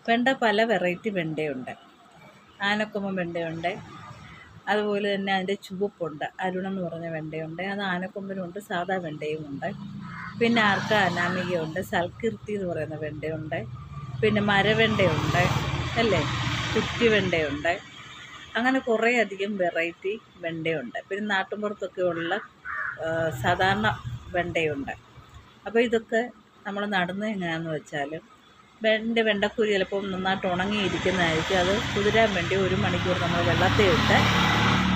വെണ്ട പല വെറൈറ്റി വെണ്ടയുണ്ട്. ആനക്കൊമ്പൻ വെണ്ടയുണ്ട്, അതുപോലെ തന്നെ അതിൻ്റെ ചുവപ്പുണ്ട്, അരുണെന്ന് പറഞ്ഞ വെണ്ടയുണ്ട്. അത് ആനക്കൊമ്പനുണ്ട്, സാധാ വെണ്ടയുമുണ്ട്. പിന്നെ അനാമികയുണ്ട്, സൽകീർത്തി എന്ന് പറയുന്ന വെണ്ടയുണ്ട്, പിന്നെ മരവെണ്ടയുണ്ട്, അല്ലേ, കുറ്റിവെണ്ടയുണ്ട്. അങ്ങനെ കുറേ അധികം വെറൈറ്റി വെണ്ടയുണ്ട്. പിന്നെ നാട്ടുമ്പുറത്തൊക്കെ ഉള്ള സാധാരണ വെണ്ടയുണ്ട്. അപ്പോൾ ഇതൊക്കെ നമ്മൾ നടുന്നത് എങ്ങനെയാണെന്ന് വെച്ചാൽ, വെണ്ടക്കുരു ചിലപ്പോൾ നന്നായിട്ട് ഉണങ്ങിയിരിക്കുന്നതായിരിക്കും. അത് കുതിരാൻ വേണ്ടി 1 മണിക്കൂർ നമ്മൾ വെള്ളത്തിൽ ഇട്ട്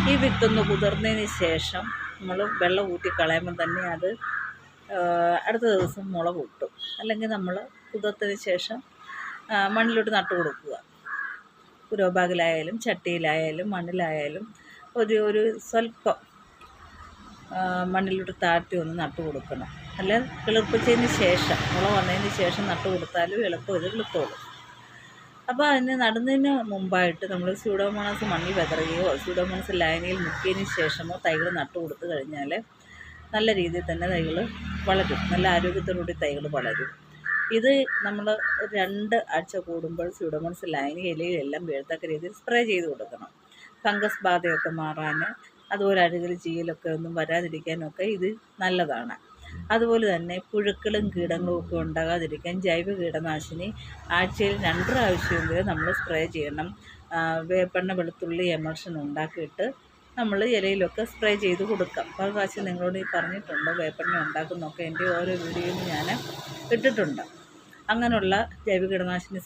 ഈ വിത്തൊന്ന് കുതിർന്നതിന് ശേഷം നമ്മൾ വെള്ളം ഊറ്റി കളയുമ്പോൾ തന്നെ അത് അടുത്ത ദിവസം മുള പൊട്ടും. അല്ലെങ്കിൽ നമ്മൾ കുതിർത്തതിന് ശേഷം മണ്ണിലോട്ട് നട്ടു കൊടുക്കുക. ഗ്രോ ബാഗിലായാലും ചട്ടിയിലായാലും മണ്ണിലായാലും ഒരു സ്വല്പം മണ്ണിലോട്ട് താഴ്ത്തി ഒന്ന് നട്ടു കൊടുക്കണം. അല്ല, കിളിർപ്പിച്ചതിന് ശേഷം, മുള വന്നതിന് ശേഷം നട്ടു കൊടുത്താലും എളുപ്പം ഇത് കിളുത്തോളും. അപ്പോൾ അതിന് നടുന്നതിന് മുമ്പായിട്ട് നമ്മൾ സ്യൂഡോമോണാസ് മണ്ണിൽ വിതറുകയോ സ്യൂഡോമോണാസ് ലായനിയിൽ മുക്കിയതിന് ശേഷമോ തൈകൾ നട്ടു കൊടുത്തു കഴിഞ്ഞാൽ നല്ല രീതിയിൽ തന്നെ തൈകൾ വളരും. നല്ല ആരോഗ്യത്തോടുകൂടി തൈകൾ വളരും. ഇത് നമ്മൾ 2 ആഴ്ച കൂടുമ്പോൾ സ്യൂഡോമോണാസ് ലായനി ഇലയിലെല്ലാം വീഴത്തക്ക രീതിയിൽ സ്പ്രേ ചെയ്ത് കൊടുക്കണം. ഫംഗസ് ബാധയൊക്കെ മാറാൻ, അതുപോലെ അഴുകൽ ചീയലൊക്കെ ഒന്നും വരാതിരിക്കാനൊക്കെ ഇത് നല്ലതാണ്. അതുപോലെ തന്നെ പുഴുക്കളും കീടങ്ങളും ഒക്കെ ഉണ്ടാകാതിരിക്കാൻ ജൈവ കീടനാശിനി ആഴ്ചയിൽ 2 പ്രാവശ്യമെങ്കിലും നമ്മൾ സ്പ്രേ ചെയ്യണം. വേപ്പെണ്ണ വെളുത്തുള്ളി എമൾഷൻ ഉണ്ടാക്കിയിട്ട് നമ്മൾ ഇലയിലൊക്കെ സ്പ്രേ ചെയ്ത് കൊടുക്കാം. പല പ്രാവശ്യം നിങ്ങളോട് പറഞ്ഞിട്ടുണ്ട്, വേപ്പെണ്ണ ഉണ്ടാക്കുന്നതൊക്കെ എൻ്റെ ഓരോ വീഡിയോയിൽ ഞാൻ ഇട്ടിട്ടുണ്ട്. അങ്ങനെയുള്ള ജൈവ കീടനാശിനി